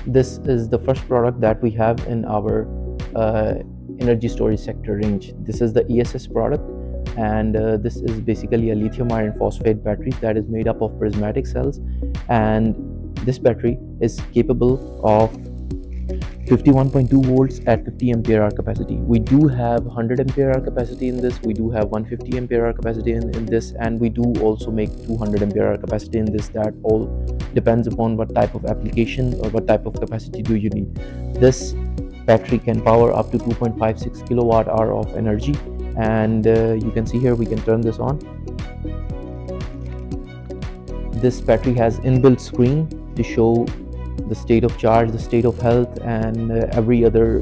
This is the first product that we have in our energy storage sector range. This is the ESS product, and this is basically a lithium iron phosphate battery that is made up of prismatic cells, and this battery is capable of 51.2 volts at 50 ampere hour capacity. We do have 100 ampere hour capacity in this, we do have 150 ampere hour capacity in this, and we do also make 200 ampere hour capacity in this. That all depends upon what type of application or what type of capacity do you need. This battery can power up to 2.56 kilowatt hour of energy, and you can see here, we can turn this on. This battery has inbuilt screen to show the state of charge, the state of health, and every other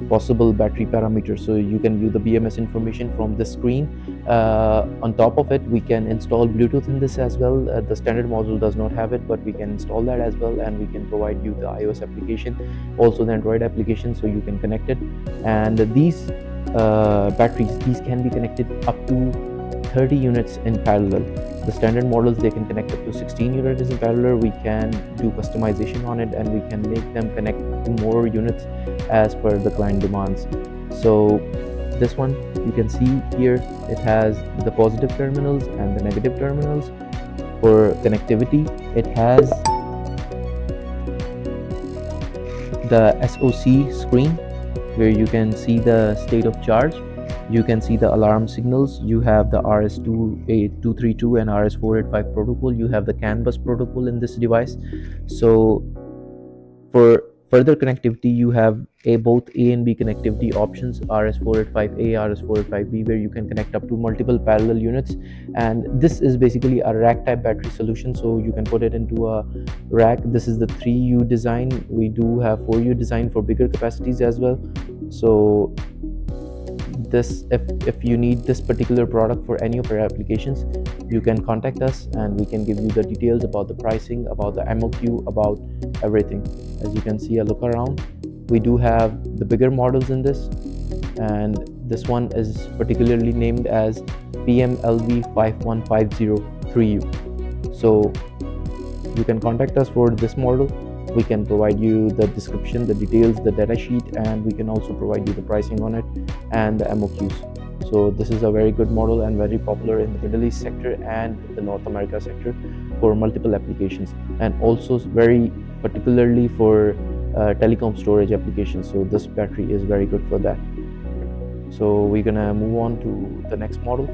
possible battery parameter. So you can view the BMS information from the screen. On top of it, we can install Bluetooth in this as well. The standard module does not have it, but we can install that as well, and we can provide you the iOS application, also the Android application, so you can connect it. And these batteries, these can be connected up to 30 units in parallel. The standard models, they can connect up to 16 units in parallel. We can do customization on it, and we can make them connect to more units as per the client demands. So this one, you can see here, it has the positive terminals and the negative terminals. For connectivity, it has the SOC screen where you can see the state of charge. You can see the alarm signals. You have the RS28232 and RS485 protocol. You have the CAN bus protocol in this device. So for further connectivity, you have both A and B connectivity options, RS485A, RS485B, where you can connect up to multiple parallel units. And this is basically a rack type battery solution, so you can put it into a rack. This is the 3U design. We do have 4U design for bigger capacities as well. So this, if you need this particular product for any of your applications, you can contact us and we can give you the details about the pricing, about the MOQ, about everything. As you can see, a look around, we do have the bigger models in this, and this one is particularly named as PMLV51503U. So you can contact us for this model. We can provide you the description, the details, the data sheet, and we can also provide you the pricing on it and the MOQs. So this is a very good model and very popular in the Middle East sector and the North America sector for multiple applications, and also very particularly for telecom storage applications. So this battery is very good for that. So we're gonna move on to the next model.